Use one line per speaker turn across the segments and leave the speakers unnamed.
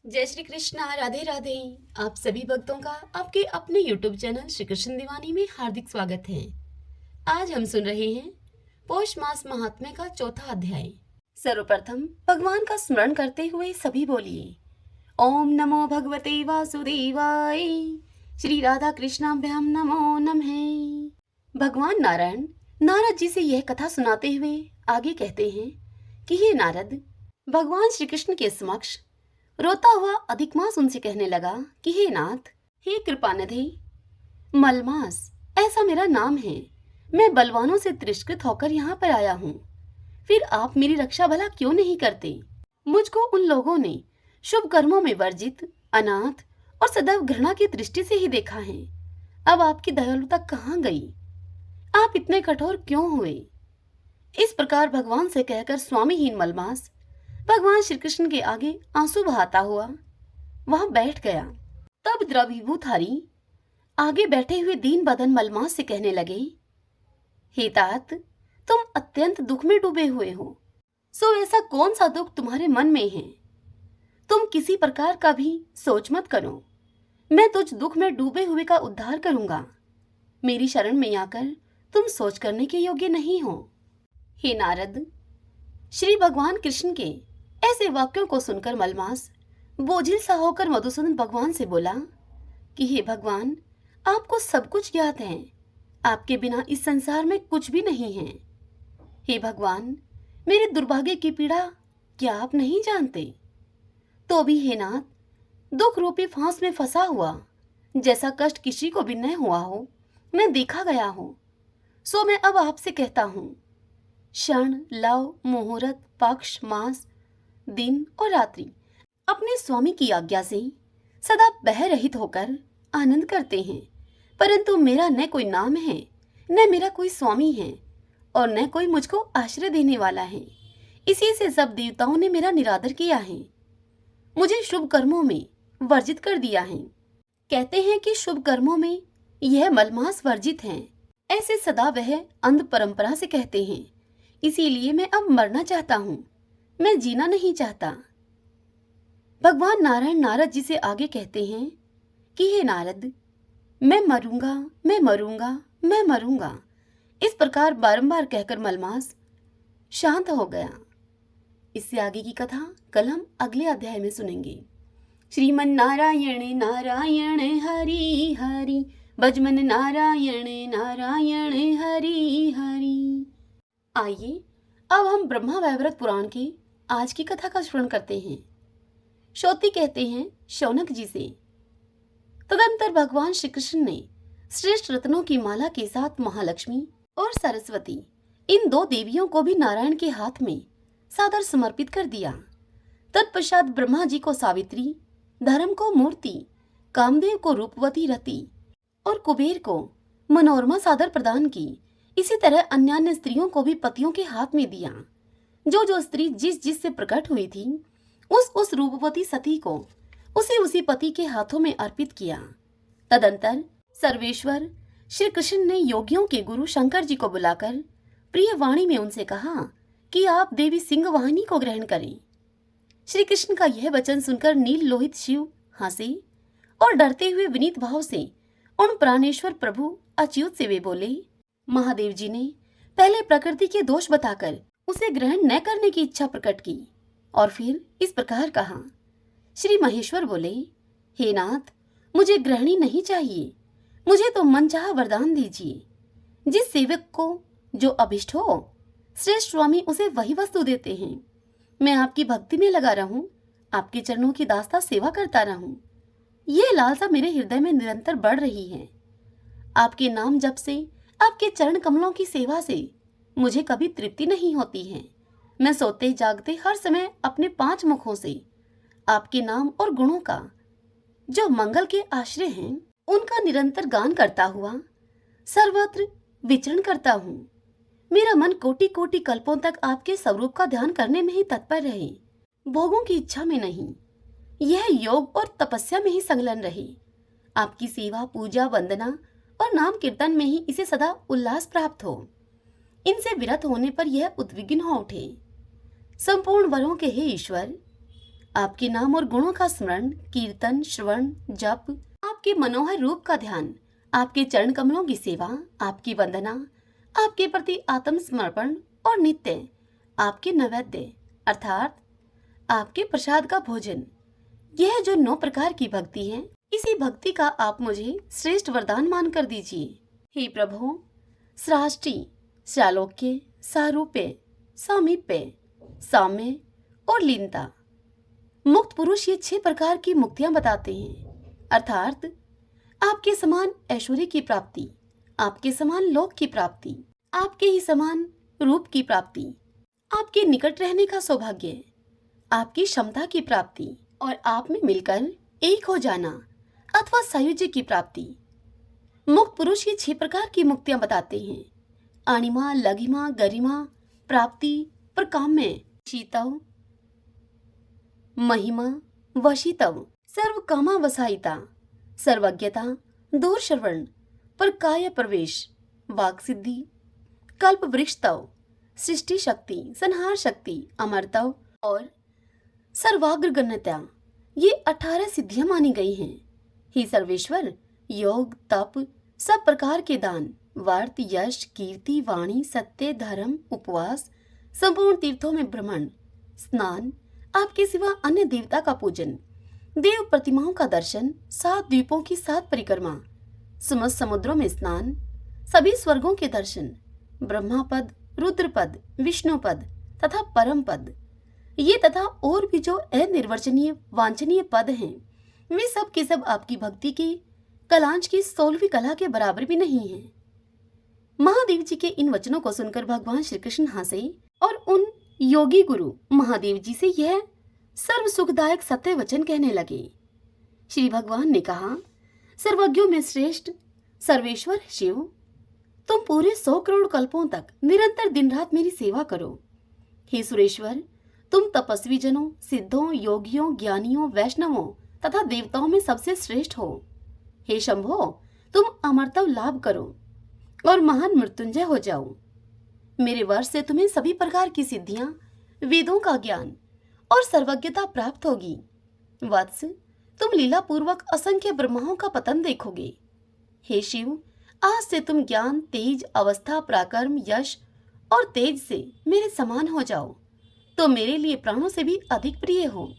जय श्री कृष्णा, राधे राधे। आप सभी भक्तों का आपके अपने YouTube चैनल श्री कृष्ण दीवानी में हार्दिक स्वागत है। आज हम सुन रहे हैं पौष मास महात्म्य का चौथा अध्याय। सर्वप्रथम भगवान का स्मरण करते हुए सभी बोलिए ओम नमो भगवते वासुदेवाय। श्री राधा कृष्णाभ्याम नमो नमः। भगवान नारायण नारद जी से यह कथा सुनाते हुए आगे कहते हैं कि हे नारद, भगवान श्री कृष्ण के समक्ष रोता हुआ अधिक मास उनसे कहने लगा कि हे नाथ, हे कृपानिधि, मलमास ऐसा मेरा नाम है। मैं बलवानों से तिरस्कृत होकर यहाँ पर आया हूँ। फिर आप मेरी रक्षा भला क्यों नहीं करते? मुझको उन लोगों ने शुभ कर्मों में वर्जित, अनाथ और सदैव घृणा की दृष्टि से ही देखा है। अब आपकी दयालुता कहाँ गई? आप इतने कठोर क्यों हुए? इस प्रकार भगवान से कहकर स्वामीहीन मलमास भगवान श्री कृष्ण के आगे आंसू बहाता हुआ वहां बैठ गया। तब द्रवीभूत हरि आगे बैठे हुए दीन बदन मलमास से कहने लगे, हे तात, तुम अत्यंत दुख में डूबे हुए हो। सो ऐसा कौन सा दुख तुम्हारे मन में है? तुम किसी प्रकार का भी सोच मत करो। मैं तुझ दुख में डूबे हुए का उद्धार करूंगा। मेरी शरण में आकर तुम सोच करने के योग्य नहीं हो। हे नारद, श्री भगवान कृष्ण के ऐसे वाक्यों को सुनकर मलमास बोझिल सा होकर मधुसूदन भगवान से बोला कि हे भगवान, आपको सब कुछ ज्ञात है। आपके बिना इस संसार में कुछ भी नहीं है। हे भगवान, मेरे दुर्भाग्य की पीड़ा क्या आप नहीं जानते? तो भी हे नाथ, दुख रूपी फांस में फंसा हुआ जैसा कष्ट किसी को भी न हुआ हो, मैं देखा गया हूं। सो मैं अब आपसे कहता हूं, क्षण, लव, मुहूर्त, पक्ष, मास, दिन और रात्रि अपने स्वामी की आज्ञा से सदा भय रहित होकर आनंद करते हैं। परंतु मेरा न कोई नाम है, न मेरा कोई स्वामी है और न कोई मुझको आश्रय देने वाला है। इसी से सब देवताओं ने मेरा निरादर किया है, मुझे शुभ कर्मों में वर्जित कर दिया है। कहते हैं कि शुभ कर्मों में यह मलमास वर्जित है। ऐसे सदा वह अंध परंपरा से कहते हैं। इसीलिए मैं अब मरना चाहता हूँ, मैं जीना नहीं चाहता। भगवान नारायण नारद जी से आगे कहते हैं कि हे नारद, मैं मरूंगा, मैं मरूंगा, मैं मरूंगा। इस प्रकार बारंबार कहकर मलमास शांत हो गया। इससे आगे की कथा कल हम अगले अध्याय में सुनेंगे। श्रीमन नारायण नारायण हरि हरि, भजमन नारायण नारायण हरि हरि। आइए अब हम ब्रह्मा वैवर्त पुराण के आज की कथा का श्रवण करते हैं। श्रोती कहते हैं शौनक जी से, तदंतर भगवान श्री कृष्ण ने श्रेष्ठ रत्नों की माला के साथ महालक्ष्मी और सरस्वती इन दो देवियों को भी नारायण के हाथ में सादर समर्पित कर दिया। तत्पश्चात ब्रह्मा जी को सावित्री, धर्म को मूर्ति, कामदेव को रूपवती रति और कुबेर को मनोरमा सादर प्रदान की। इसी तरह अन्य स्त्रियों को भी पतियों के हाथ में दिया। जो जो स्त्री जिस जिस से प्रकट हुई थी, उस रूपवती सती को उसी पति के हाथों में अर्पित किया। तदंतर सर्वेश्वर श्री कृष्ण ने योगियों के गुरु शंकर जी को बुलाकर प्रिय वाणी में उनसे कहा कि आप देवी सिंहवाहिनी को ग्रहण करें। श्री कृष्ण का यह वचन सुनकर नील लोहित शिव हंसे और डरते हुए विनीत भाव से उन प्राणेश्वर प्रभु अच्युत से वे बोले, महादेव जी ने पहले प्रकृति के दोष बताकर उसे ग्रहण न करने की इच्छा प्रकट की और फिर इस प्रकार कहा। श्री महेश्वर बोले, हे नाथ, मुझे ग्रहणी नहीं चाहिए, मुझे तो मनचाहा वरदान दीजिए। जिस सेवक को जो अभिष्ट हो, श्रेष्ठ स्वामी उसे वही वस्तु देते हैं। मैं आपकी भक्ति में लगा रहूं, आपके चरणों की दास्ता सेवा करता रहूं। यह लालसा मेरे हृदय में निरंतर बढ़ रही है। आपके नाम जप से, आपके चरण कमलों की सेवा से मुझे कभी तृप्ति नहीं होती है। मैं सोते जागते हर समय अपने 5 मुखों से आपके नाम और गुणों का, जो मंगल के आश्रय हैं, उनका निरंतर गान करता हुआ सर्वत्र विचरण करता हूँ। मेरा मन कोटि कोटि कल्पों तक आपके स्वरूप का ध्यान करने में ही तत्पर रहे, भोगों की इच्छा में नहीं। यह योग और तपस्या में ही संलग्न रहे। आपकी सेवा, पूजा, वंदना और नाम कीर्तन में ही इसे सदा उल्लास प्राप्त हो। इनसे विरत होने पर यह उद्विग्न हो उठे। संपूर्ण वरों के हे ईश्वर, आपके नाम और गुणों का स्मरण, कीर्तन, श्रवण, जप, आपके मनोहर रूप का ध्यान, आपके चरण कमलों की सेवा, आपकी वंदना, आपके प्रति आत्मसमर्पण और नित्य आपके नैवेद्य अर्थात आपके प्रसाद का भोजन, यह जो 9 प्रकार की भक्ति है, इसी भक्ति का आप मुझे श्रेष्ठ वरदान मान कर दीजिए। हे प्रभु, सृष्टि, सालोक्य, सारूप्य, सामीप्य, साम्य और लीनता, मुक्त पुरुष ये 6 प्रकार की मुक्तियां बताते हैं, अर्थात आपके समान ऐश्वर्य की प्राप्ति, आपके समान लोक की प्राप्ति, आपके ही समान रूप की प्राप्ति, आपके निकट रहने का सौभाग्य, आपकी क्षमता की प्राप्ति और आप में मिलकर एक हो जाना अथवा सायुज्य की प्राप्ति। मुक्त पुरुष ये 6 प्रकार की मुक्तियां बताते हैं, अणिमा, लघिमा, गरिमा, प्राप्ति, प्रकाम्य, शीतव, महिमा, वशितव, सर्व कामा वसायिता, सर्वज्ञता, दूर श्रवण, प्रकाय प्रवेश, वाक सिद्धि, कल्प वृक्षतव, सृष्टि शक्ति, संहार शक्ति, अमरतव और सर्वाग्रगण्यता, ये 18 सिद्धियां मानी गई हैं। हे सर्वेश्वर, योग, तप, सब प्रकार के दान, व्रत, यश, कीर्ति, वाणी, सत्य, धर्म, उपवास, संपूर्ण तीर्थों में भ्रमण, स्नान, आपके सिवा अन्य देवता का पूजन, देव प्रतिमाओं का दर्शन, 7 द्वीपों की 7 परिक्रमा, समस्त समुद्रों में स्नान, सभी स्वर्गों के दर्शन, ब्रह्मा पद, रुद्र पद, विष्णु पद तथा परम पद, ये तथा और भी जो अनिर्वचनीय वांछनीय पद हैं, वे सब के सब आपकी भक्ति की कलांश की 16वीं कला के बराबर भी नहीं हैं। महादेव जी के इन वचनों को सुनकर भगवान श्री कृष्ण हंसे और उन योगी गुरु महादेव जी से यह सर्व सुखदायक सत्य वचन कहने लगे। श्री भगवान ने कहा, सर्वज्ञों में श्रेष्ठ सर्वेश्वर शिव, तुम पूरे 100 करोड़ कल्पों तक निरंतर दिन रात मेरी सेवा करो। हे सुरेश्वर, तुम तपस्वी जनों, सिद्धों, योगियों, ज्ञानियों, वैष्णवों तथा देवताओं में सबसे श्रेष्ठ हो। हे शंभो, तुम अमरत्व लाभ करो और महान मृत्युंजय हो जाओ। मेरे वर्ष से तुम्हें सभी प्रकार की सिद्धियां, वेदों का ज्ञान और सर्वज्ञता प्राप्त होगी। वत्स, तुम लीला पूर्वक असंख्य ब्रह्माओं का पतन देखोगे। हे शिव, आज से तुम ज्ञान, तेज, अवस्था, पराक्रम, यश और तेज से मेरे समान हो जाओ, तो मेरे लिए प्राणों से भी अधिक प्रिय हो।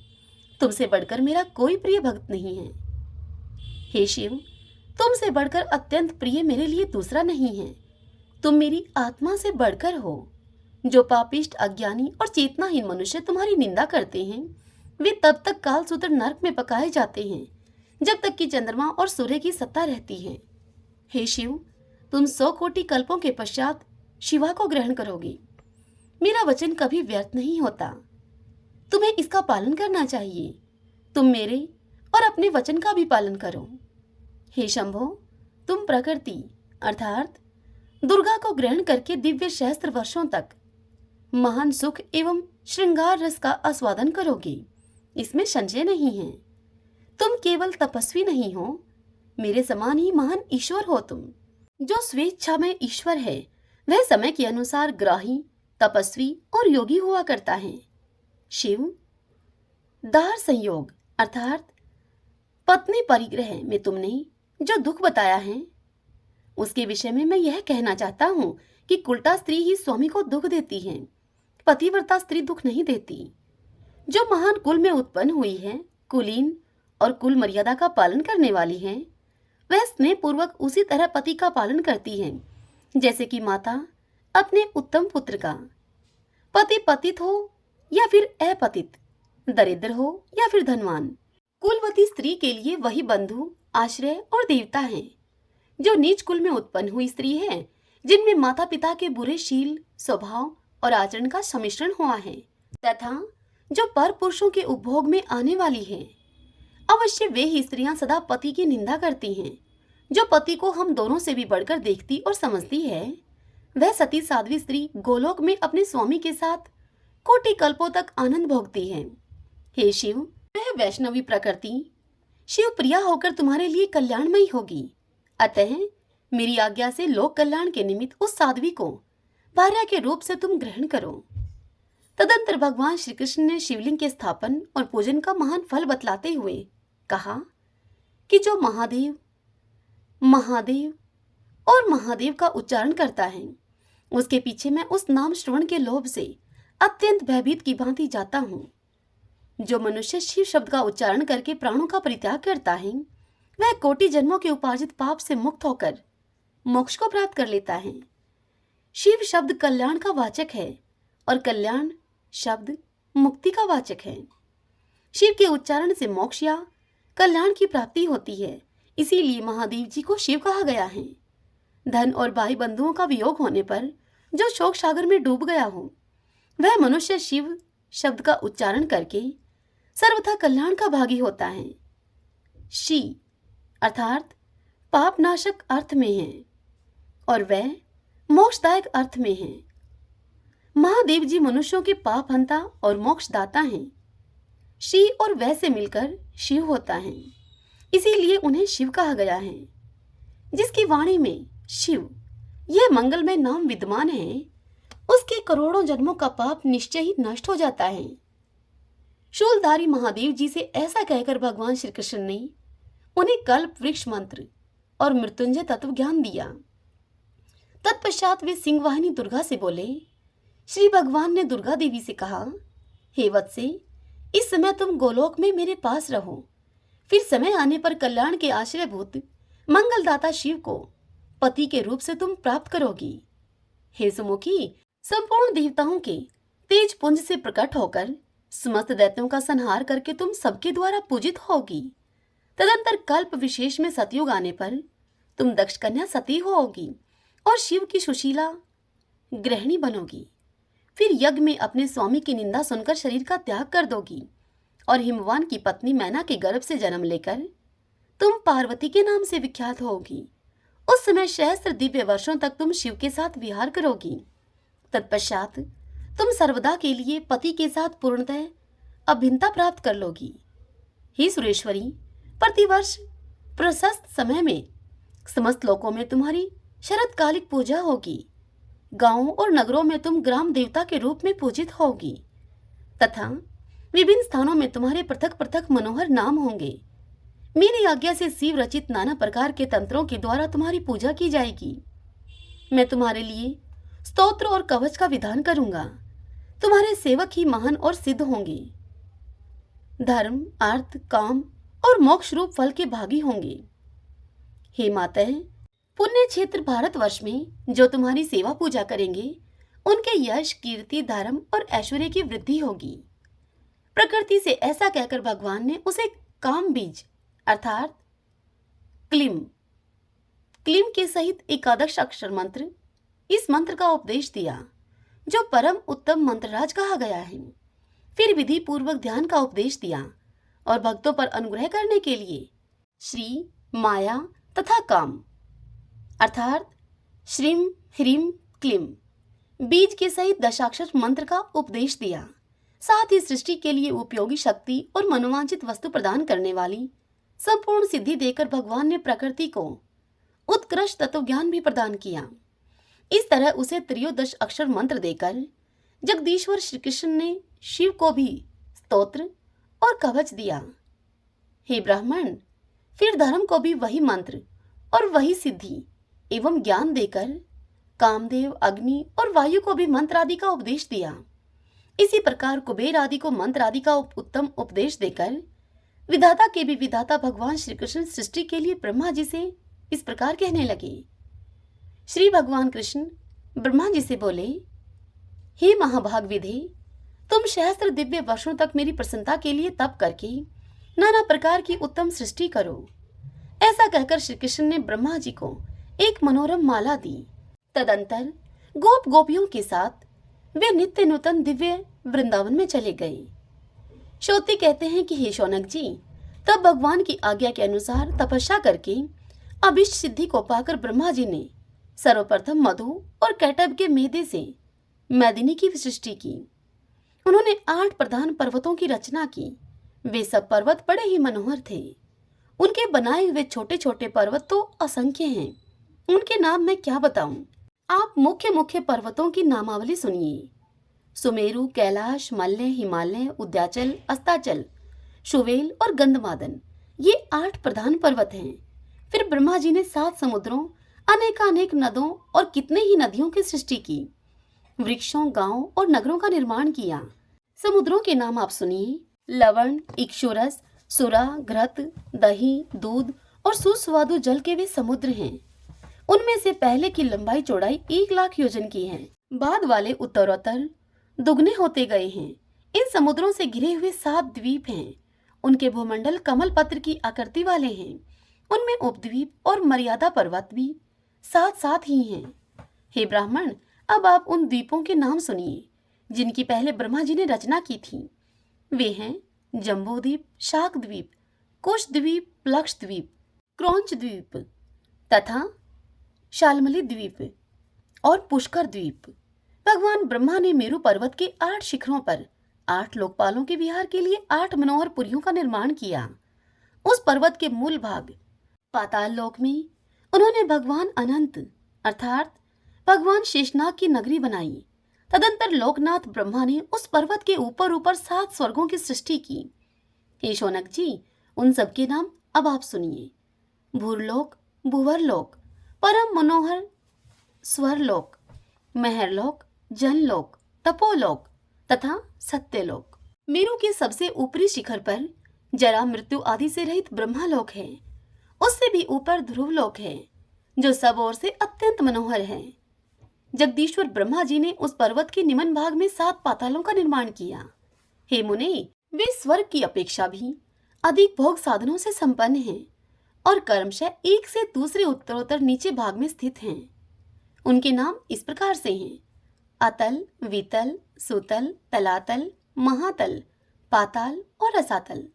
तुमसे बढ़कर मेरा कोई प्रिय भक्त नहीं है। हे शिव, तुमसे बढ़कर अत्यंत प्रिय मेरे लिए दूसरा नहीं है। तुम मेरी आत्मा से बढ़कर हो। जो पापिष्ट, अज्ञानी और चेतनाहीन मनुष्य तुम्हारी निंदा करते हैं, वे तब तक कालसूत्र नरक में पकाए जाते हैं जब तक कि चंद्रमा और सूर्य की सत्ता रहती है। हे शिव, तुम 100 कोटि कल्पों के पश्चात शिवा को ग्रहण करोगे। मेरा वचन कभी व्यर्थ नहीं होता, तुम्हें इसका पालन करना चाहिए। तुम मेरे और अपने वचन का भी पालन करो। हे शंभो, तुम प्रकृति अर्थात दुर्गा को ग्रहण करके दिव्य सहस्त्र वर्षों तक महान सुख एवं श्रृंगार रस का आस्वादन करोगे, इसमें संशय नहीं है। तुम केवल तपस्वी नहीं हो, मेरे समान ही महान ईश्वर हो तुम। जो स्वेच्छा में ईश्वर है, वह समय के अनुसार ग्राही, तपस्वी और योगी हुआ करता है। शिव, दार संयोग अर्थात पत्नी परिग्रह में तुमने जो दुख बताया है, उसके विषय में मैं यह कहना चाहता हूँ कि कुलटा स्त्री ही स्वामी को दुख देती है, पतिव्रता स्त्री दुख नहीं देती। जो महान कुल में उत्पन्न हुई है, कुलीन और कुल मर्यादा का पालन करने वाली है, वह स्नेह पूर्वक उसी तरह पति का पालन करती है जैसे कि माता अपने उत्तम पुत्र का। पति पतित हो या फिर अपतित, दरिद्र हो या फिर धनवान, कुलवती स्त्री के लिए वही बंधु, आश्रय और देवता है। जो नीच कुल में उत्पन्न हुई स्त्री है, जिनमें माता पिता के बुरे शील, स्वभाव और आचरण का सम्मिश्रण हुआ है, तथा जो पर पुरुषों के उपभोग में आने वाली है, अवश्य वे ही स्त्रियां सदा पति की निंदा करती हैं। जो पति को हम दोनों से भी बढ़कर देखती और समझती है, वह सती साध्वी स्त्री गोलोक में अपने स्वामी के साथ कोटि कल्पों तक आनंद भोगती है। हे शिव, वह वैष्णवी प्रकृति शिव प्रिया होकर तुम्हारे लिए कल्याणमयी होगी। अतः मेरी आज्ञा से लोक कल्याण के निमित्त उस साध्वी को भार्या के रूप से तुम ग्रहण करो। तदंतर भगवान श्री कृष्ण ने शिवलिंग के स्थापन और पूजन का महान फल बतलाते हुए कहा कि जो महादेव महादेव और महादेव का उच्चारण करता है, उसके पीछे मैं उस नाम श्रवण के लोभ से अत्यंत भयभीत की भांति जाता हूँ। जो मनुष्य शिव शब्द का उच्चारण करके प्राणों का परित्याग करता है, वह कोटि जन्मों के उपार्जित पाप से मुक्त होकर मोक्ष को प्राप्त कर लेता है। शिव शब्द कल्याण का वाचक है और कल्याण शब्द मुक्ति का वाचक है। शिव के उच्चारण से मोक्ष या कल्याण की प्राप्ति होती है, इसीलिए महादेव जी को शिव कहा गया है। धन और भाई बंधुओं का वियोग होने पर जो शोक सागर में डूब गया हो, वह मनुष्य शिव शब्द का उच्चारण करके सर्वथा कल्याण का भागी होता है। शी अर्थात पाप नाशक अर्थ में है और वह मोक्षदायक अर्थ में है। महादेव जी मनुष्यों के पाप हंता और मोक्षदाता हैं। शी और वह से मिलकर शिव होता है, इसीलिए उन्हें शिव कहा गया है। जिसकी वाणी में शिव यह मंगलमय नाम विद्यमान है, उसके करोड़ों जन्मों का पाप निश्चय ही नष्ट हो जाता है। शूलधारी महादेव जी से ऐसा कहकर भगवान श्री कृष्ण ने उन्हें कल्प वृक्ष मंत्र और मृत्युंजय तत्व ज्ञान दिया। तत्पश्चात वे सिंहवाहिनी दुर्गा से बोले। श्री भगवान ने दुर्गा देवी से कहा, हे वत्से, इस समय तुम गोलोक में मेरे पास रहो, फिर समय आने पर कल्याण के आश्रयभूत मंगलदाता शिव को पति के रूप से तुम प्राप्त करोगी। हे सुमुखी, संपूर्ण देवताओं के तेज पुंज से प्रकट होकर समस्त दैत्यों का संहार करके तुम सबके द्वारा पूजित होगी। तदंतर कल्प विशेष में सतयुग आने पर तुम दक्ष कन्या सती होगी और शिव की सुशीला गृहिणी बनोगी। फिर यज्ञ में अपने स्वामी की निंदा सुनकर शरीर का त्याग कर दोगी और हिमवान की पत्नी मैना के गर्भ से जन्म लेकर तुम पार्वती के नाम से विख्यात होगी। उस समय सहस्त्र दिव्य वर्षों तक तुम शिव के साथ विहार करोगी। तत्पश्चात तुम सर्वदा के लिए पति के साथ पूर्णतः अभिन्नता प्राप्त कर लोगी। हे सुरेश्वरी, प्रतिवर्ष प्रशस्त समय में समस्त लोकों में तुम्हारी शरतकालिक पूजा होगी। गांवों और नगरों में तुम ग्राम देवता के रूप में पूजित होगी तथा विभिन्न स्थानों में तुम्हारे पृथक पृथक मनोहर नाम होंगे। मेरी आज्ञा से शिव रचित नाना प्रकार के तंत्रों के द्वारा तुम्हारी पूजा की जाएगी। मैं तुम्हारे लिए स्तोत्र और कवच का विधान करूंगा। तुम्हारे सेवक ही महान और सिद्ध होंगे। धर्म, अर्थ, काम और मोक्ष रूप फल के भागी होंगे। हे माता, पुण्य क्षेत्र भारतवर्ष में जो तुम्हारी सेवा पूजा करेंगे, उनके यश, कीर्ति, धर्म और ऐश्वर्य की वृद्धि होगी। प्रकृति से ऐसा कहकर भगवान ने उसे काम बीज अर्थात क्लीम के सहित एकादश अक्षर मंत्र, इस मंत्र का उपदेश दिया, जो परम उत्तम मंत्रराज कहा गया है। फिर विधि पूर्वक ध्यान का उपदेश दिया और भक्तों पर अनुग्रह करने के लिए श्री, माया तथा काम अर्थात श्रीम, ह्रीम, क्लीम बीज के सहित दशाक्षर मंत्र का उपदेश दिया। साथ ही सृष्टि के लिए उपयोगी शक्ति और मनोवांछित वस्तु प्रदान करने वाली संपूर्ण सिद्धि देकर भगवान ने प्रकृति को उत्कृष्ट तत्व ज्ञान भी प्रदान किया। इस तरह उसे त्रयोदश अक्षर मंत्र देकर जगदीश्वर श्री कृष्ण ने शिव को भी स्तोत्र और कवच दिया। हे ब्राह्मण, फिर धर्म को भी वही मंत्र और वही सिद्धि एवं ज्ञान देकर कामदेव, अग्नि और वायु को भी मंत्र आदि का उपदेश दिया। इसी प्रकार कुबेर आदि को मंत्र आदि का उत्तम उपदेश देकर विधाता के भी विधाता भगवान श्री कृष्ण सृष्टि के लिए ब्रह्मा जी से इस प्रकार कहने लगे। श्री भगवान कृष्ण ब्रह्मा जी से बोले, हे महाभाग विधे, तुम सहस्त्र दिव्य वर्षों तक मेरी प्रसन्नता के लिए तप करके नाना प्रकार की उत्तम सृष्टि करो। ऐसा कहकर श्री कृष्ण ने ब्रह्मा जी को एक मनोरम माला दी। तदंतर गोप गोपियों के साथ वे नित्य नूतन दिव्य वृंदावन में चले गए। श्रोते कहते हैं कि हे शौनक जी, तब भगवान की आज्ञा के अनुसार तपस्या करके अभिष्ट सिद्धि को पाकर ब्रह्मा जी ने सर्वप्रथम मधु और कैटब के मेदे से मैदिनी की सृष्टि की। उन्होंने 8 प्रधान पर्वतों की रचना की। वे सब पर्वत बड़े ही मनोहर थे। उनके बनाए हुए छोटे छोटे पर्वत तो असंख्य हैं। उनके नाम मैं क्या बताऊं। आप मुख्य मुख्य पर्वतों की नामावली सुनिए। सुमेरु, कैलाश, मल्य, हिमालय, उद्याचल, अस्ताचल, शुवेल और गंधमादन, ये 8 प्रधान पर्वत हैं। फिर ब्रह्मा जी ने 7 समुद्रों, अनेकानेक नदों और कितने ही नदियों की सृष्टि की, वृक्षों, गांवों और नगरों का निर्माण किया। समुद्रों के नाम आप सुनिए। लवण, इक्षुरस, सुरा, घृत, दही, दूध और सुस्वादु जल के वे समुद्र हैं। उनमें से पहले की लंबाई चौड़ाई 1,00,000 योजन की है। बाद वाले उत्तरोत्तर दुगने होते गए हैं। इन समुद्रों से घिरे हुए 7 द्वीप हैं। उनके भूमंडल कमल पत्र की आकृति वाले हैं। उनमें उपद्वीप और मर्यादा पर्वत भी साथ साथ ही हैं। हे ब्राह्मण, अब आप उन द्वीपों के नाम सुनिए जिनकी पहले ब्रह्मा जी ने रचना की थी। वे हैं जम्बूद्वीप, शाकद्वीप, कुशद्वीप, लक्षद्वीप, क्रौंच द्वीप तथा शाल्मली द्वीप और पुष्कर द्वीप। भगवान ब्रह्मा ने मेरु पर्वत के 8 शिखरों पर 8 लोकपालों के विहार के लिए 8 मनोहर पुरियों का निर्माण किया। उस पर्वत के मूल भाग पाताल लोक में उन्होंने भगवान अनंत अर्थात भगवान शेषनाग की नगरी बनाई। तदंतर लोकनाथ ब्रह्मा ने उस पर्वत के ऊपर ऊपर 7 स्वर्गों की सृष्टि की। हे शौनक जी, उन सब के नाम अब आप सुनिए। भूरलोक, भुवरलोक, परम मनोहर स्वरलोक, महरलोक, जनलोक, तपोलोक तथा सत्यलोक। मेरु के सबसे ऊपरी शिखर पर जरा, मृत्यु आदि से रहित ब्रह्मालोक है। उससे भी ऊपर ध्रुवलोक है जो सब ओर से अत्यंत मनोहर है। जगदीश्वर ब्रह्मा जी ने उस पर्वत के निम्न भाग में 7 पातालों का निर्माण किया। हे मुने, वे स्वर्ग की अपेक्षा भी अधिक भोग साधनों से संपन्न हैं और कर्मशः एक से दूसरे उत्तरोत्तर नीचे भाग में स्थित हैं। उनके नाम इस प्रकार से हैं: अतल, वितल, सुतल, तलातल, महातल, पाताल और रसातल।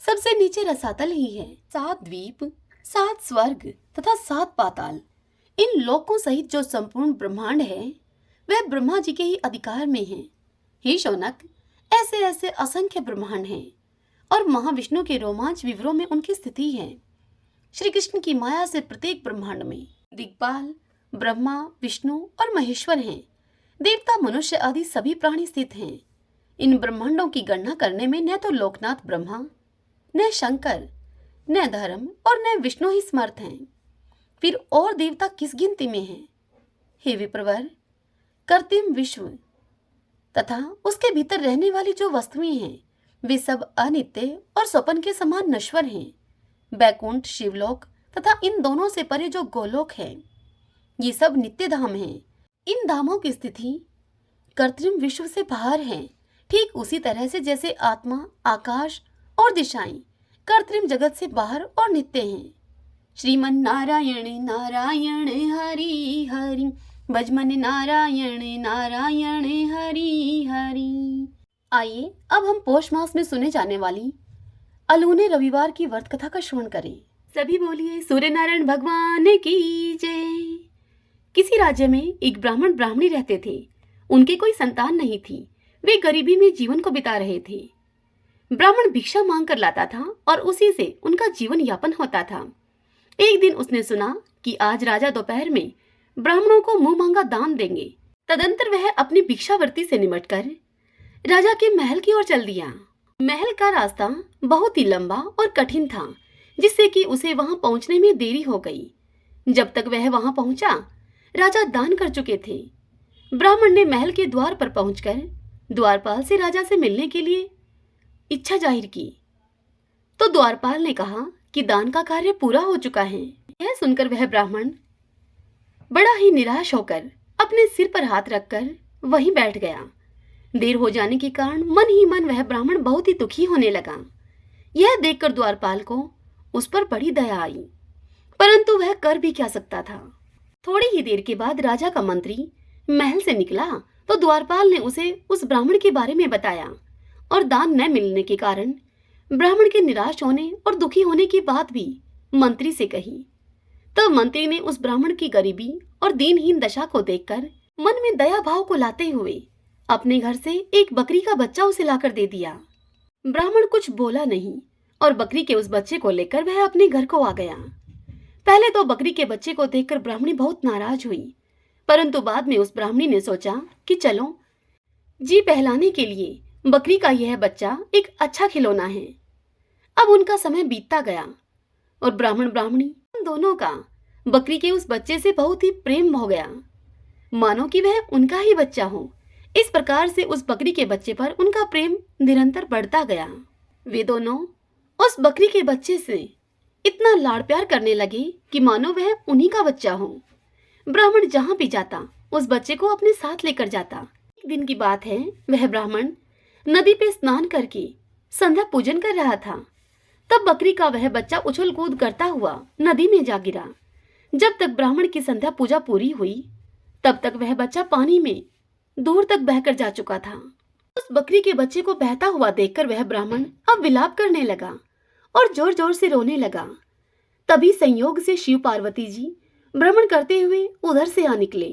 सबसे नीचे रसातल ही है। 7 द्वीप, 7 स्वर्ग तथा 7 पाताल, इन लोकों सहित जो संपूर्ण ब्रह्मांड है वह ब्रह्मा जी के ही अधिकार में है। हे शौनक, ऐसे ऐसे असंख्य ब्रह्मांड हैं और महाविष्णु के रोमांच विवरों में उनकी स्थिति है। श्री कृष्ण की माया से प्रत्येक ब्रह्मांड में दिक्पाल, ब्रह्मा, विष्णु और महेश्वर हैं। देवता, मनुष्य आदि सभी प्राणी स्थित हैं। इन ब्रह्मांडों की गणना करने में न तो लोकनाथ ब्रह्मा, न शंकर, न धर्म और न विष्णु ही समर्थ हैं। फिर और देवता किस गिनती में हैं? हे विप्रवर, कृत्रिम विश्व तथा उसके भीतर रहने वाली जो वस्तुएं हैं वे सब अनित्य और स्वप्न के समान नश्वर हैं। बैकुंठ, शिवलोक तथा इन दोनों से परे जो गोलोक है, ये सब नित्य धाम हैं। इन धामों की स्थिति कृत्रिम विश्व से बाहर है, ठीक उसी तरह से जैसे आत्मा, आकाश और दिशाएं कृत्रिम जगत से बाहर और नित्य हैं। श्रीमन नारायण नारायण हरि हरि, भजमन नारायण नारायण हरि हरि। आइए अब हम पौष मास में सुने जाने वाली अलूने रविवार की व्रत कथा का श्रवण करें। सभी बोलिए सूर्य नारायण भगवान की जय। किसी राज्य में एक ब्राह्मण ब्राह्मणी रहते थे। उनके कोई संतान नहीं थी। वे गरीबी में जीवन को बिता रहे थे। ब्राह्मण भिक्षा मांग कर लाता था और उसी से उनका जीवन यापन होता था। एक दिन उसने सुना कि आज राजा दोपहर में ब्राह्मणों को मुंह मांगा दान देंगे। तदंतर वह अपनी भिक्षावृत्ति से निमटकर राजा के महल की ओर चल दिया। महल का रास्ता बहुत ही लंबा और कठिन था, जिससे कि उसे वहां पहुंचने में देरी हो गई। जब तक वह वहां पहुंचा, राजा दान कर चुके थे। ब्राह्मण ने महल के द्वार पर पहुंचकर द्वारपाल से राजा से मिलने के लिए इच्छा जाहिर की, तो द्वारपाल ने कहा कि दान का कार्य पूरा हो चुका है। यह सुनकर वह ब्राह्मण बड़ा ही निराश होकर अपने सिर पर हाथ रखकर वहीं बैठ गया। देर हो जाने के कारण मन ही मन वह ब्राह्मण बहुत ही दुखी होने लगा। यह देखकर द्वारपाल को उस पर बड़ी दया आई, परंतु वह कर भी क्या सकता था। थोड़ी ही देर के बाद राजा का मंत्री महल से निकला तो द्वारपाल ने उसे उस ब्राह्मण के बारे में बताया और दान न मिलने के कारण ब्राह्मण के निराश होने और दुखी होने की बात भी मंत्री से कही। तब मंत्री ने उस ब्राह्मण की गरीबी और दीनहीन दशा को देखकर मन में दया भाव को लाते हुए अपने घर से एक बकरी का बच्चा उसे लाकर दे दिया। ब्राह्मण कुछ बोला नहीं और बकरी के उस बच्चे को लेकर वह अपने घर को आ गया। पहले तो बकरी के बच्चे को देखकर ब्राह्मणी बहुत नाराज हुई, परंतु बाद में उस ब्राह्मणी ने सोचा कि चलो जी बहलाने के लिए बकरी का यह बच्चा एक अच्छा खिलौना है। अब उनका समय बीतता गया और ब्राह्मण ब्राह्मणी उन दोनों का बकरी के उस बच्चे से बहुत ही प्रेम हो गया, मानो कि वह उनका ही बच्चा हो। इस प्रकार से उस बकरी के बच्चे पर उनका प्रेम निरंतर बढ़ता गया। वे दोनों उस बकरी के बच्चे से इतना लाड़ प्यार करने लगे कि मानो वह उन्हीं का बच्चा हो। ब्राह्मण जहां भी जाता उस बच्चे को अपने साथ लेकर जाता। एक दिन की बात है, वह ब्राह्मण नदी पे स्नान करके संध्या पूजन कर रहा था। तब बकरी का वह बच्चा उछल कूद करता हुआ नदी में जा गिरा। जब तक ब्राह्मण की संध्या पूजा पूरी हुई तब तक वह बच्चा पानी में दूर तक बहकर जा चुका था। उस बकरी के बच्चे को बहता हुआ देखकर वह ब्राह्मण अब विलाप करने लगा और जोर जोर से रोने लगा। तभी संयोग से शिव पार्वती जी भ्रमण करते हुए उधर से आ निकले।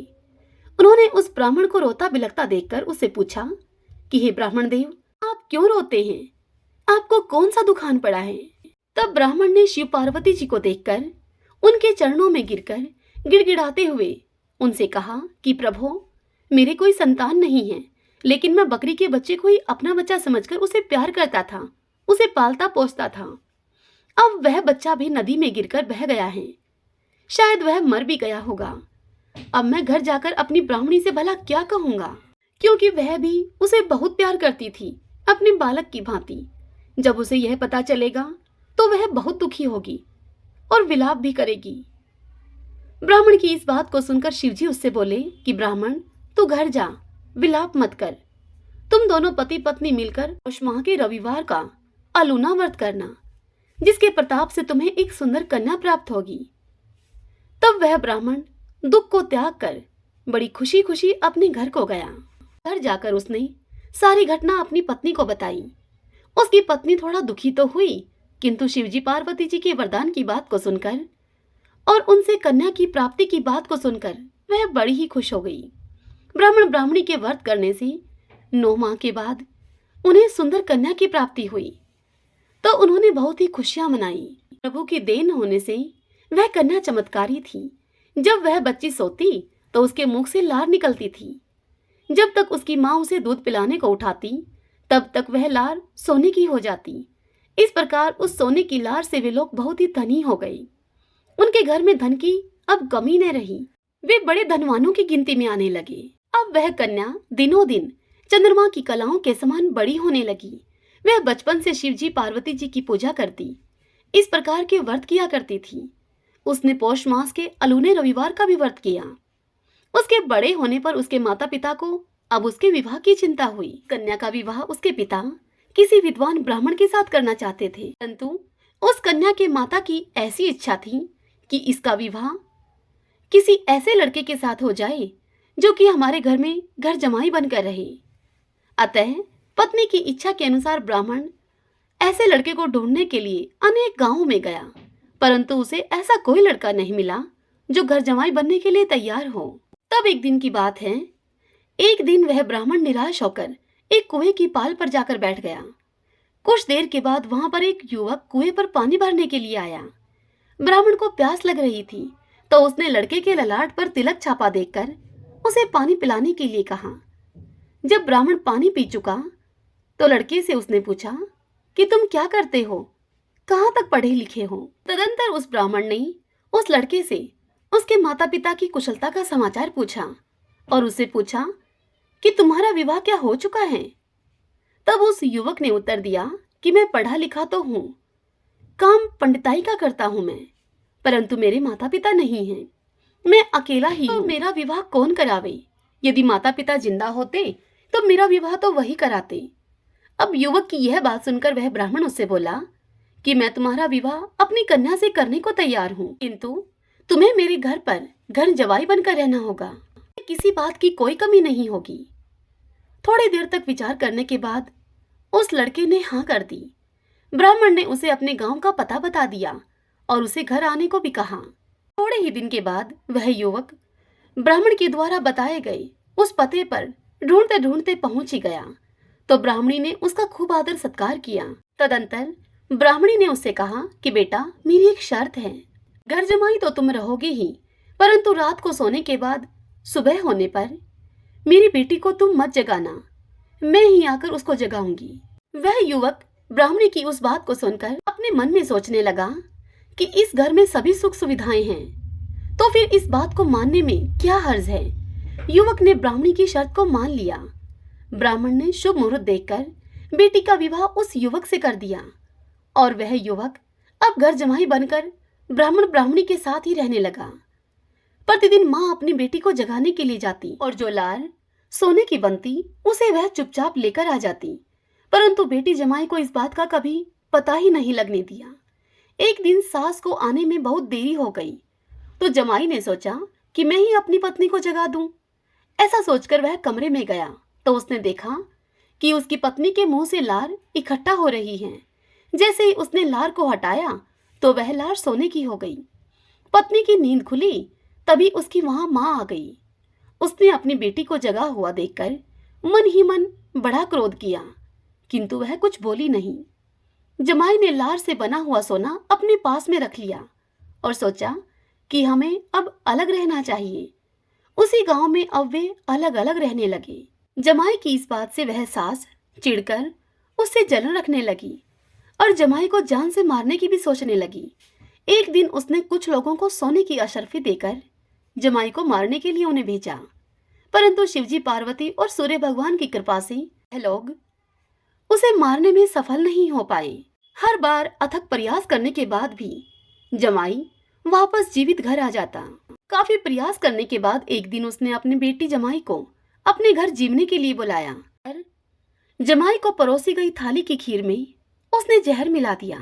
उन्होंने उस ब्राह्मण को रोता बिलखता देखकर उससे पूछा कि हे ब्राह्मण देव, आप क्यों रोते हैं? आपको कौन सा दुखान पड़ा है? तब ब्राह्मण ने शिव पार्वती जी को देखकर उनके चरणों में गिरकर गिड़गिड़ाते हुए उनसे कहा कि प्रभु, मेरे कोई संतान नहीं है, लेकिन मैं बकरी के बच्चे को ही अपना बच्चा समझकर उसे प्यार करता था, उसे पालता पोसता था। अब वह बच्चा भी नदी में गिरकर बह गया है, शायद वह मर भी गया होगा। अब मैं घर जाकर अपनी ब्राह्मणी से भला क्या कहूंगा, क्योंकि वह भी उसे बहुत प्यार करती थी, अपने बालक की भांति। जब उसे यह पता चलेगा तो वह बहुत दुखी होगी और विलाप भी करेगी। ब्राह्मण की इस बात को सुनकर शिवजी उससे बोले कि ब्राह्मण, तू घर जा, विलाप मत कर। तुम दोनों पति पत्नी मिलकर पौष माह के रविवार का अलूना व्रत करना, जिसके प्रताप से तुम्हें एक सुंदर कन्या प्राप्त होगी। तब वह ब्राह्मण दुख को त्याग कर बड़ी खुशी खुशी अपने घर को गया। घर जाकर उसने सारी घटना अपनी पत्नी को बताई। उसकी पत्नी थोड़ा दुखी तो हुई, किंतु शिवजी पार्वती जी के वरदान की बात को सुनकर और उनसे कन्या की प्राप्ति की बात को सुनकर वह बड़ी ही खुश हो गई। ब्राह्मण ब्राह्मणी के व्रत करने से 9 माह के बाद उन्हें सुंदर कन्या की प्राप्ति हुई, तो उन्होंने बहुत ही खुशियां मनाई। प्रभु की देन होने से वह कन्या चमत्कारी थी। जब वह बच्ची सोती तो उसके मुख से लार निकलती थी। जब तक उसकी माँ उसे दूध पिलाने को उठाती तब तक वह लार सोने की हो जाती। इस प्रकार उस सोने की लार से वे लोग बहुत ही धनी हो गए। उनके घर में धन की अब कमी न रही, वे बड़े धनवानों की गिनती में आने लगे। अब वह कन्या दिनों दिन चंद्रमा की कलाओं के समान बड़ी होने लगी। वह बचपन से शिवजी पार्वती जी की पूजा करती, इस प्रकार के व्रत किया करती थी। उसने पौष मास के अलूने रविवार का भी व्रत किया। उसके बड़े होने पर उसके माता पिता को अब उसके विवाह की चिंता हुई। कन्या का विवाह उसके पिता किसी विद्वान ब्राह्मण के साथ करना चाहते थे, परंतु उस कन्या के माता की ऐसी इच्छा थी कि इसका विवाह किसी ऐसे लड़के के साथ हो जाए जो कि हमारे घर में घर जमाई बनकर रहे। अतः पत्नी की इच्छा के अनुसार ब्राह्मण ऐसे लड़के को ढूंढने के लिए अनेक गांवों में गया, परंतु उसे ऐसा कोई लड़का नहीं मिला जो घर जमाई बनने के लिए तैयार हो। तब एक दिन की बात है, एक दिन वह ब्राह्मण निराश होकर एक कुएं की पाल पर जाकर बैठ गया। कुछ देर के बाद वहां पर एक युवक कुएं पर पानी भरने के लिए आया। ब्राह्मण को प्यास लग रही थी, तो उसने लड़के के ललाट पर तिलक छापा देखकर उसे पानी पिलाने के लिए कहा। जब ब्राह्मण पानी पी चुका तो लड़के से उसने पूछा कि तुम क्या करते हो, कहाँ तक पढ़े लिखे हो। तदंतर उस ब्राह्मण ने उस लड़के से उसके माता पिता की कुशलता का समाचार पूछा और उससे पूछा कि तुम्हारा विवाह क्या हो चुका है। तब उस युवक ने उत्तर दिया कि मैं पढ़ा लिखा तो हूँ, काम पंडिताई का करता हूँ मैं, परंतु मेरे माता पिता नहीं हैं, मैं अकेला ही हूँ। मेरा विवाह कौन करावे? यदि माता पिता जिंदा होते तो मेरा विवाह तो वही कराते। अब युवक की यह बात सुनकर वह ब्राह्मण उससे बोला कि मैं तुम्हारा विवाह अपनी कन्या से करने को तैयार हूँ, किंतु तुम्हें मेरे घर पर घर जवाई बनकर रहना होगा, किसी बात की कोई कमी नहीं होगी। थोड़ी देर तक विचार करने के बाद उस लड़के ने हाँ कर दी। ब्राह्मण ने उसे अपने गांव का पता बता दिया और उसे घर आने को भी कहा। थोड़े ही दिन के बाद वह युवक ब्राह्मण के द्वारा बताए गए उस पते पर ढूंढते ढूंढते पहुंच ही गया, तो ब्राह्मणी ने उसका खूब आदर सत्कार किया। तदंतर ब्राह्मणी ने उससे कहा कि बेटा, मेरी एक शर्त है, घर जमाई तो तुम रहोगे ही, परंतु रात को सोने के बाद सुबह होने पर मेरी बेटी को तुम मत जगाना, मैं ही आकर उसको जगाऊंगी। वह युवक ब्राह्मणी की उस बात को सुनकर अपने मन में सोचने लगा कि इस घर में सभी सुख सुविधाएं हैं, तो फिर इस बात को मानने में क्या हर्ज है। युवक ने ब्राह्मणी की शर्त को मान लिया। ब्राह्मण ने शुभ मुहूर्त देखकर बेटी का विवाह उस युवक से कर दिया और वह युवक अब घर जमाई बनकर ब्राह्मण ब्राह्मणी के साथ ही रहने लगा। प्रतिदिन माँ अपनी बेटी को जगाने के लिए जाती और जो लाल सोने की बनती उसे वह चुपचाप लेकर आ जाती, परंतु बेटी जमाई को इस बात का कभी पता ही नहीं लगने दिया। एक दिन सास को आने में बहुत देरी हो गई, तो जमाई ने सोचा कि मैं ही अपनी पत्नी को जगा दूं। ऐसा सोचकर वह कमरे में गया तो उसने देखा कि उसकी पत्नी के मुंह से लार इकट्ठा हो रही है। जैसे ही उसने लार को हटाया तो वह लार सोने की हो गई। पत्नी की नींद खुली तभी उसकी वहां मां आ गई। उसने अपनी बेटी को जगा हुआ देखकर मन ही मन बड़ा क्रोध किया, किंतु वह कुछ बोली नहीं। जमाई ने लार से बना हुआ सोना अपने पास में रख लिया और सोचा कि हमें अब अलग रहना चाहिए। उसी गांव में अब वे अलग अलग रहने लगे। जमाई की इस बात से वह सास चिढ़कर उससे जलन रखने लगी और जमाई को जान से मारने की भी सोचने लगी। एक दिन उसने कुछ लोगों को सोने की अशर्फी देकर जमाई को मारने के लिए उन्हें भेजा, परंतु शिवजी पार्वती और सूर्य भगवान की कृपा से वह लोग उसे मारने में सफल नहीं हो पाए। हर बार अथक प्रयास करने के बाद भी जमाई वापस जीवित घर आ जाता। काफी प्रयास करने के बाद एक दिन उसने अपनी बेटी जमाई को अपने घर जीवने के लिए बुलाया। जमाई को परोसी गई थाली की खीर में उसने जहर मिला दिया।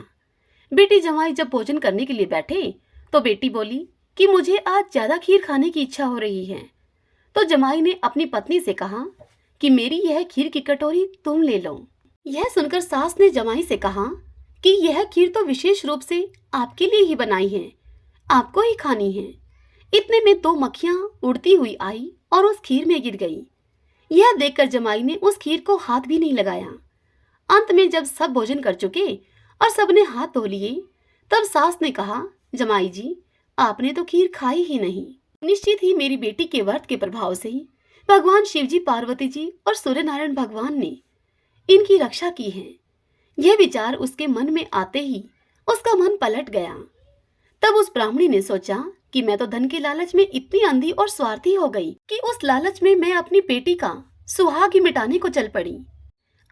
बेटी जमाई जब भोजन करने के लिए बैठे तो बेटी बोली कि मुझे आज ज्यादा खीर खाने की इच्छा हो रही है। तो जमाई ने अपनी पत्नी से कहा कि मेरी यह खीर की कटोरी तुम ले लो। यह सुनकर सास ने जमाई से कहा कि यह खीर तो विशेष रूप से आपके लिए ही बनाई है, आपको ही खानी है। इतने में दो मक्खियां उड़ती हुई आई और उस खीर में गिर गई। यह देखकर जमाई ने उस खीर को हाथ भी नहीं लगाया। अंत में जब सब भोजन कर चुके और सबने हाथ धो लिए तब सास ने कहा, जमाई जी आपने तो खीर खाई ही नहीं। निश्चित ही मेरी बेटी के व्रत के प्रभाव से भगवान शिवजी पार्वती जी और सूर्य नारायण भगवान ने इनकी रक्षा की है। यह विचार उसके मन में आते ही उसका मन पलट गया। तब उस ब्राह्मणी ने सोचा कि मैं तो धन के लालच में इतनी अंधी और स्वार्थी हो गई कि उस लालच में मैं अपनी बेटी का सुहाग ही मिटाने को चल पड़ी।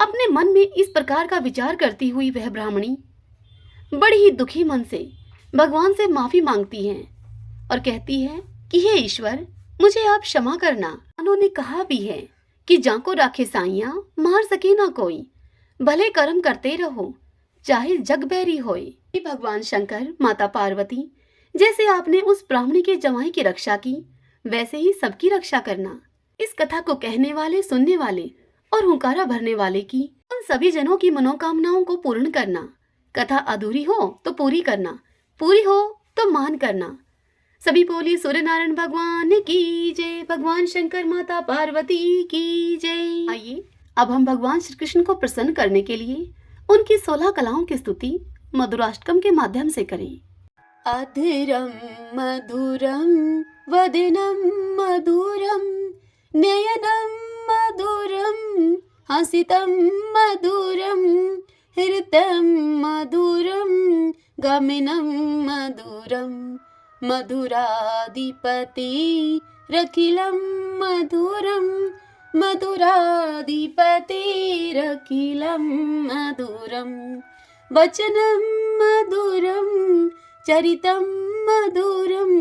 अपने मन में इस प्रकार का विचार करती हुई वह ब्राह्मणी बड़ी ही दुखी मन से भगवान से माफी मांगती है और कहती है कि हे ईश्वर मुझे आप क्षमा करना। उन्होंने कहा भी है कि जाको राखे साइया मार सके ना कोई, भले कर्म करते रहो चाहे जग बैरी होए। भगवान शंकर माता पार्वती जैसे आपने उस ब्राह्मणी के जमाई की रक्षा की वैसे ही सबकी रक्षा करना। इस कथा को कहने वाले, सुनने वाले और हुंकारा भरने वाले की उन सभी जनों की मनोकामनाओं को पूर्ण करना। कथा अधूरी हो तो पूरी करना, पूरी हो तो मान करना। सभी बोली सूर्य नारायण भगवान की जय, भगवान शंकर माता पार्वती की जय। आइए अब हम भगवान श्री कृष्ण को प्रसन्न करने के लिए उनकी 16 कलाओं की स्तुति मधुराष्टकम के माध्यम से करें। अधरम मधुरम वदनम मधुरम नयनम मधुरम हसितम मधुरम हृतम मधुरम गमनम मधुरम मधुराधिपति रखिलम मधुरम मधुराधिपतिरखिलं मधुरं वचनं मधुरं चरितं मधुरं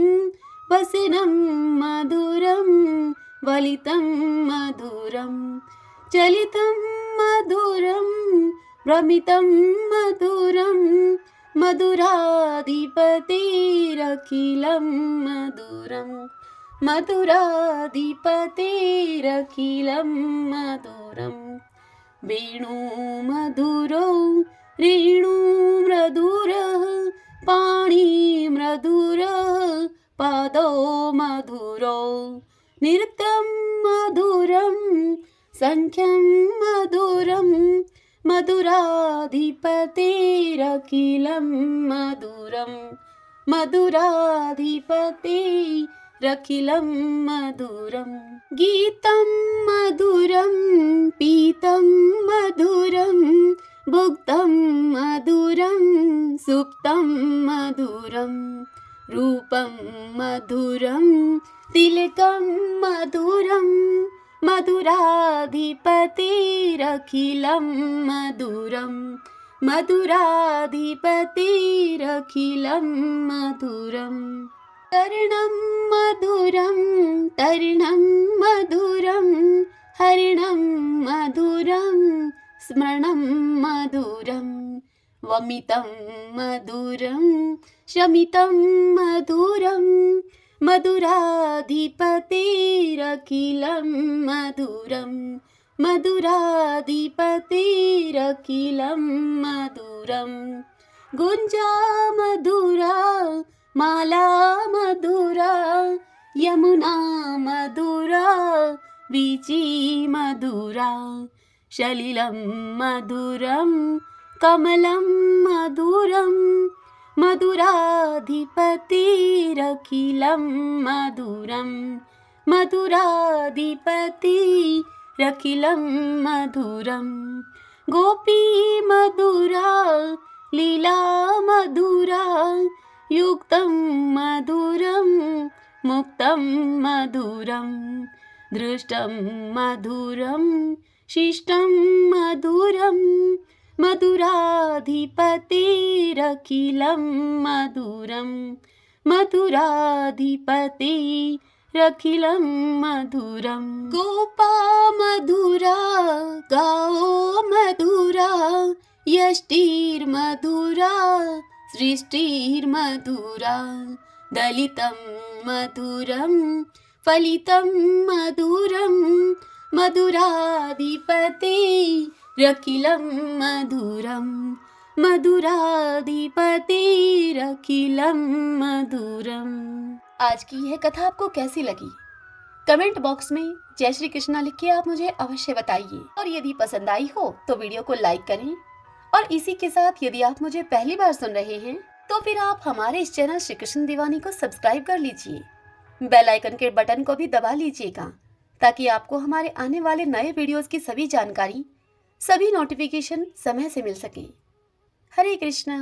वसनं मधुरं वलितं मधुरं चलितं मधुरं भ्रमितं मधुरं मधुराधिपतिरखिलं मधुरं मधुराधिपतिरखिलं मधुरं वेणु मधुरो रेणु मधुरः पाणि मधुरः पादो मधुरो नृत्यं मधुरं संख्यं मधुरं मधुराधिपतिरखिलं मधुरं मधुराधिपतिरखिलं रखिलं मधुरं गीतं मधुरं पीतं मधुरं भुक्तं मधुरं सुप्तं मधुरं रूपं मधुरं तिलकं मधुरं मधुराधिपतिरखिलं मधुरं मधुराधिपतिरखिलं मधुरम् तरणं मधुरं तरणं मधुरं हरिणं मधुरं स्मरणं मधुरं वमितं मधुरं शमितं मधुरं मधुराधिपतिरखिलं मधुरं मधुराधिपतिरखिलं मधुरं गुञ्जा मधुरा माला मधुरा यमुना मधुरा वीची मधुरा सलिलं मधुरं कमलं मधुरं मधुराधिपतिरखिलं मधुरं मधुराधिपतिरखिलं मधुरं गोपी मधुरा लीला मधुरा युक्तं मधुरं मुक्तं मधुरं दृष्टं मधुरं शिष्टं मधुरं मधुराधिपतिरखिलं मधुरं मधुराधिपतिरखिलं मधुरं गोपा मधुरा गाओ मधुरा यष्टिर्मधुरा सृष्टिर्मधुरा दलितं मधुरं फलितं मधुरं मधुराधिपतिरखिलं मधुरं मधुराधिपतिरखिलं मधुरम्। आज की यह कथा आपको कैसी लगी? कमेंट बॉक्स में जय श्री कृष्णा लिख के आप मुझे अवश्य बताइए और यदि पसंद आई हो तो वीडियो को लाइक करें और इसी के साथ यदि आप मुझे पहली बार सुन रहे हैं तो फिर आप हमारे इस चैनल श्री कृष्ण दीवानी को सब्सक्राइब कर लीजिए, बेल आइकन के बटन को भी दबा लीजिएगा ताकि आपको हमारे आने वाले नए वीडियोस की सभी जानकारी, सभी नोटिफिकेशन समय से मिल सके। हरे कृष्णा।